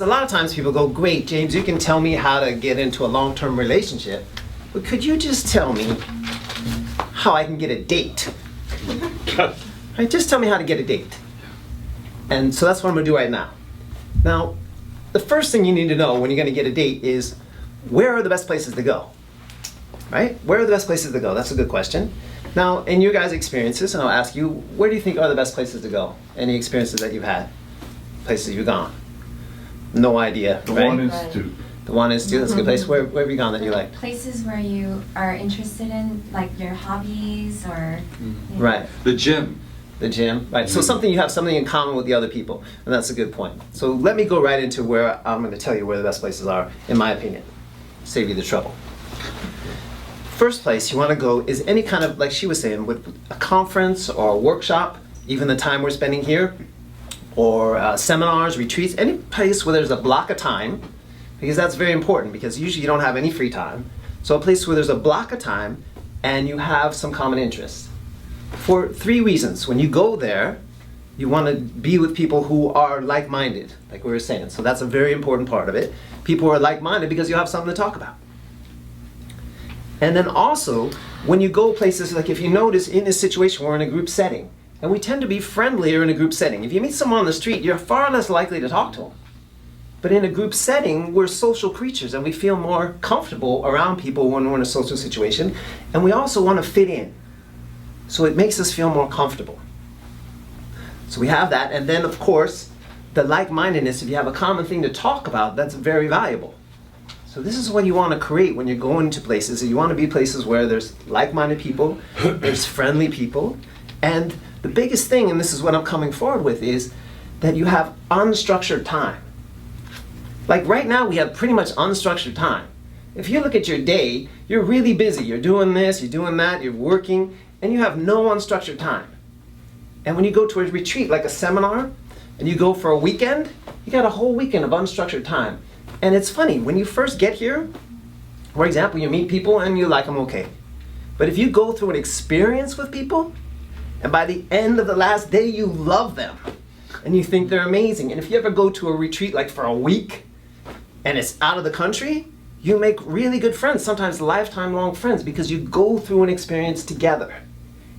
A lot of times people go, great, James, you can tell me how to get into a long-term relationship, but could you just tell me how I can get a date? Right, just tell me how to get a date. And so that's what I'm going to do right now. Now, the first thing you need to know when you're going to get a date is, where are the best places to go? Right? Where are the best places to go? That's a good question. Now, in your guys' experiences, and I'll ask you, where do you think are the best places to go? Any experiences that you've had? Places you've gone? No idea, The right? One Institute. The One Institute, that's a good place. Where have you gone that you like? Places where you are interested in, like your hobbies or... you know. Right. The gym. The gym, right. So you have something in common with the other people, and that's a good point. So let me go right into where I'm going to tell you where the best places are, in my opinion. Save you the trouble. First place you want to go is any kind of, like she was saying, with a conference or a workshop, even the time we're spending here, or seminars, retreats, any place where there's a block of time, because that's very important, because usually you don't have any free time. So a place where there's a block of time and you have some common interest. For 3 reasons. When you go there, you want to be with people who are like-minded, like we were saying. So that's a very important part of it. People who are like-minded because you have something to talk about. And then also, when you go places, like if you notice in this situation, we're in a group setting. And we tend to be friendlier in a group setting. If you meet someone on the street, you're far less likely to talk to them. But in a group setting, we're social creatures and we feel more comfortable around people when we're in a social situation. And we also want to fit in. So it makes us feel more comfortable. So we have that. And then, of course, the like-mindedness, if you have a common thing to talk about, that's very valuable. So this is what you want to create when you're going to places. You want to be places where there's like-minded people, there's friendly people, and the biggest thing, and this is what I'm coming forward with, is that you have unstructured time. Like right now, we have pretty much unstructured time. If you look at your day, you're really busy. You're doing this, you're doing that, you're working, and you have no unstructured time. And when you go to a retreat, like a seminar, and you go for a weekend, you got a whole weekend of unstructured time. And it's funny, when you first get here, for example, you meet people and you like them okay. But if you go through an experience with people, and by the end of the last day, you love them. And you think they're amazing. And if you ever go to a retreat like for a week, and it's out of the country, you make really good friends, sometimes lifetime long friends, because you go through an experience together.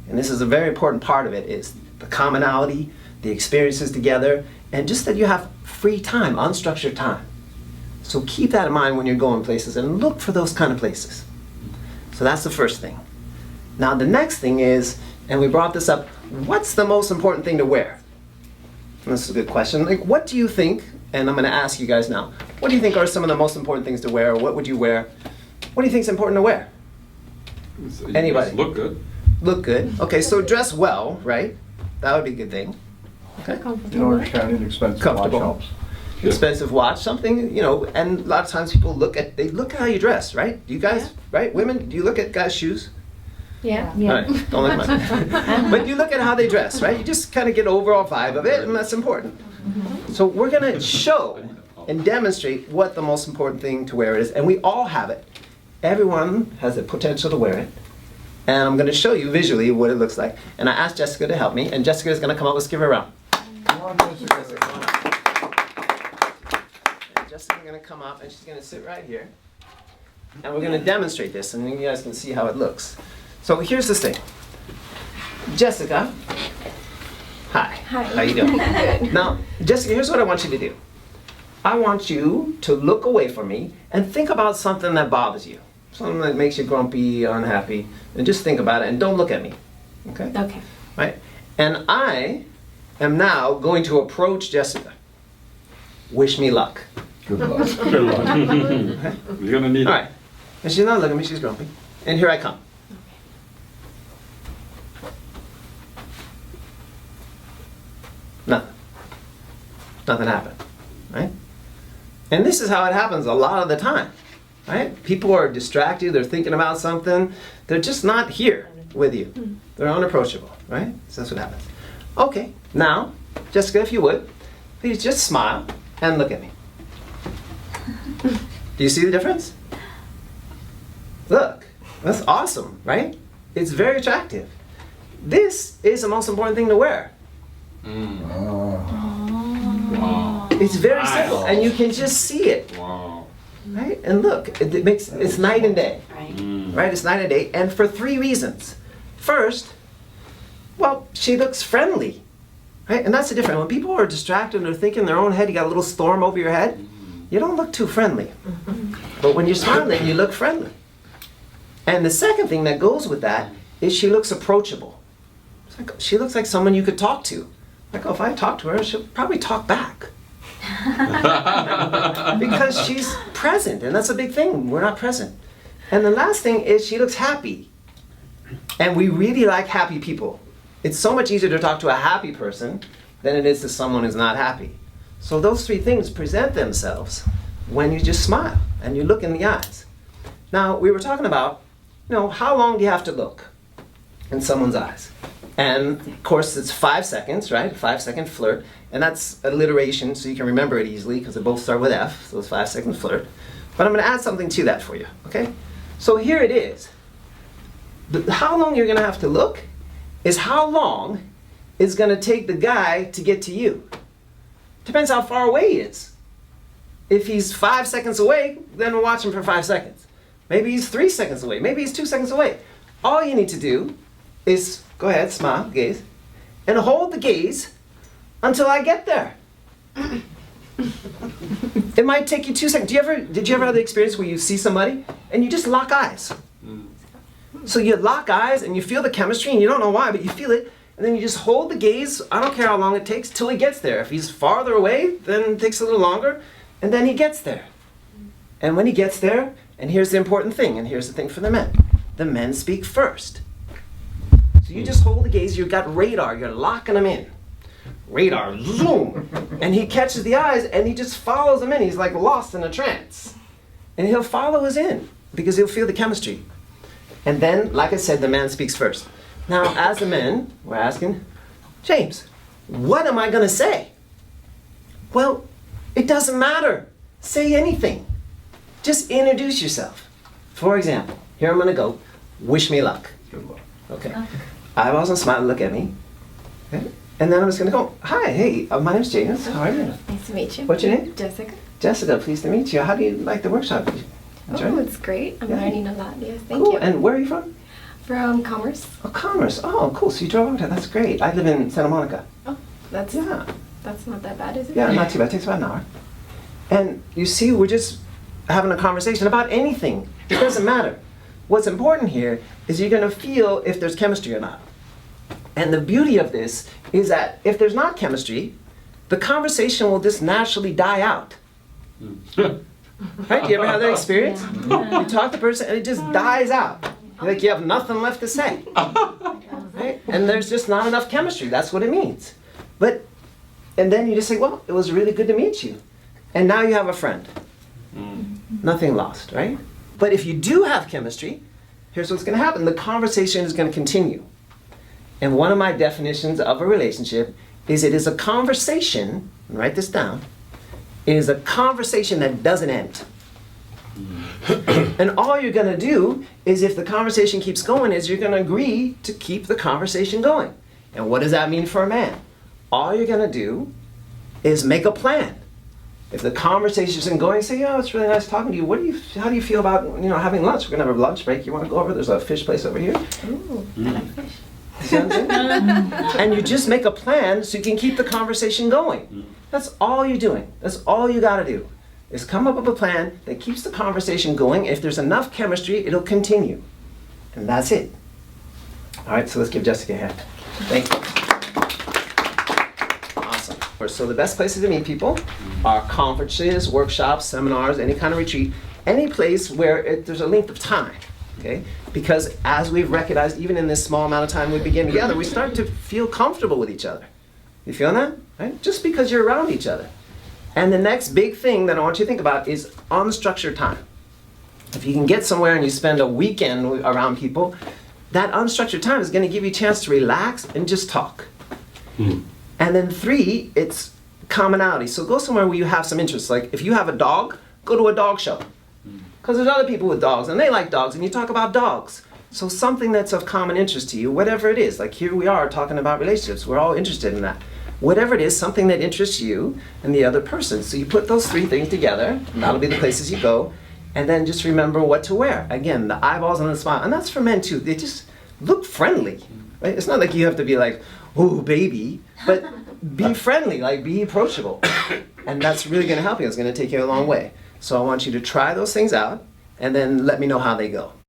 And this is a very important part of it, is the commonality, the experiences together, and just that you have free time, unstructured time. So keep that in mind when you're going places and look for those kind of places. So that's the first thing. Now the next thing is, and we brought this up, what's the most important thing to wear? And this is a good question. Like, what do you think, and I'm going to ask you guys now, what do you think are some of the most important things to wear, or what would you wear? What do you think is important to wear? So Anybody? Look good. Look good. Okay, so dress well, right? That would be a good thing. Okay. You know, an expensive Comfortable. watch helps. Expensive watch, something, and a lot of times people look at how you dress, right? Do you guys, right? Women, do you look at guys' shoes? Yeah. All right, don't look at mine. But you look at how they dress, right? You just kind of get an overall vibe of it, and that's important. So we're going to show and demonstrate what the most important thing to wear is, and we all have it. Everyone has the potential to wear it. And I'm going to show you visually what it looks like. And I asked Jessica to help me, and Jessica is going to come up. Let's give her a round. Jessica's going to come up, and she's going to sit right here. And we're going to demonstrate this, and you guys can see how it looks. So here's this thing. Jessica. Hi. Hi. How you doing? Good. Now, Jessica, here's what I want you to do. I want you to look away from me and think about something that bothers you. Something that makes you grumpy, unhappy. And just think about it, and don't look at me. Okay? Okay. Right? And I am now going to approach Jessica. Wish me luck. Good luck. Good luck. Okay? You're gonna need All it. right. And she's not looking at me, she's grumpy. And here I come. Nothing. Nothing happened. Right? And this is how it happens a lot of the time. Right? People are distracted, they're thinking about something, they're just not here with you. They're unapproachable, right? So that's what happens. Okay, now, Jessica, if you would, please just smile and look at me. Do you see the difference? Look, that's awesome, right? It's very attractive. This is the most important thing to wear. Wow. It's very simple, and you can just see it, Wow. right? And look, it's night and day, Right. right? It's night and day, and for 3 reasons. First, well, she looks friendly, right? And that's the difference. When people are distracted and they're thinking in their own head, you got a little storm over your head, you don't look too friendly. But when you're smiling, you look friendly. And the second thing that goes with that is she looks approachable. It's like, she looks like someone you could talk to. Like, oh, if I talk to her, she'll probably talk back. Because she's present, and that's a big thing. We're not present. And the last thing is she looks happy. And we really like happy people. It's so much easier to talk to a happy person than it is to someone who's not happy. So those 3 things present themselves when you just smile and you look in the eyes. Now, we were talking about, how long do you have to look in someone's eyes? And of course, it's 5 seconds, right? 5-second flirt. And that's alliteration, so you can remember it easily because they both start with F, so it's 5-second flirt. But I'm going to add something to that for you, okay? So here it is. How long you're going to have to look is how long it's going to take the guy to get to you. Depends how far away he is. If he's 5 seconds away, then we'll watch him for 5 seconds. Maybe he's 3 seconds away. Maybe he's 2 seconds away. All you need to do is go ahead, smile, gaze, and hold the gaze until I get there. It might take you 2 seconds. Did you ever have the experience where you see somebody and you just lock eyes? So you lock eyes and you feel the chemistry and you don't know why, but you feel it. And then you just hold the gaze, I don't care how long it takes, till he gets there. If he's farther away, then it takes a little longer, and then he gets there. And when he gets there, and here's the important thing, and here's the thing for the men speak first. So you just hold the gaze, you've got radar, you're locking him in. Radar, zoom! And he catches the eyes, and he just follows him in. He's like lost in a trance. And he'll follow us in, because he'll feel the chemistry. And then, like I said, the man speaks first. Now, as the men, we're asking, James, what am I going to say? Well, it doesn't matter. Say anything. Just introduce yourself. For example, here I'm going to go, wish me luck. Good luck. Okay. I wasn't smiling, look at me. Okay. And then I'm just going to go, hi, hey, my name's James. How are you? Nice to meet you. What's your name? Jessica. Jessica, pleased to meet you. How do you like the workshop? Did you enjoy Oh, it? it's great. I'm Yeah. learning a lot. Yes, thank Cool. you. And where are you from? From Commerce. Oh, Commerce. Oh, cool. So you drove over there. That's great. I live in Santa Monica. Oh, that's Yeah. that's not that bad, is it? Yeah, not too bad. It takes about an hour. And you see, we're just having a conversation about anything. It doesn't matter. What's important here is you're going to feel if there's chemistry or not. And the beauty of this is that if there's not chemistry, the conversation will just naturally die out. Right? Do you ever have that experience? You talk to the person and it just dies out. Like you have nothing left to say. Right? And there's just not enough chemistry. That's what it means. And then you just say, well, it was really good to meet you. And now you have a friend. Nothing lost, right? But if you do have chemistry, here's what's going to happen. The conversation is going to continue. And one of my definitions of a relationship is it is a conversation, and write this down, it is a conversation that doesn't end. And all you're going to do is if the conversation keeps going is you're going to agree to keep the conversation going. And what does that mean for a man? All you're going to do is make a plan. If the conversation isn't going, say, oh, it's really nice talking to you. How do you feel about having lunch? We're going to have a lunch break. You want to go over? There's a fish place over here. Ooh, I like fish. See what I'm saying? And you just make a plan so you can keep the conversation going. That's all you're doing. That's all you got to do is come up with a plan that keeps the conversation going. If there's enough chemistry, it'll continue. And that's it. All right, so let's give Jessica a hand. Thank you. Awesome. So the best places to meet people are conferences, workshops, seminars, any kind of retreat, any place where there's a length of time. Okay? Because as we've recognized, even in this small amount of time we begin together, we start to feel comfortable with each other. You feel that? Right? Just because you're around each other. And the next big thing that I want you to think about is unstructured time. If you can get somewhere and you spend a weekend around people, that unstructured time is going to give you a chance to relax and just talk. And then 3, it's commonality. So go somewhere where you have some interests. Like if you have a dog, go to a dog show. Because there's other people with dogs and they like dogs and you talk about dogs. So something that's of common interest to you, whatever it is. Like here we are talking about relationships. We're all interested in that. whatever it is, something that interests you and the other person. So you put those three things together, and that'll be the places you go. And then just remember what to wear. Again, the eyeballs and the smile. And that's for men too. They just look friendly. Right? It's not like you have to be like, oh, baby. But be friendly, like be approachable. And that's really going to help you. It's going to take you a long way. So I want you to try those things out and then let me know how they go.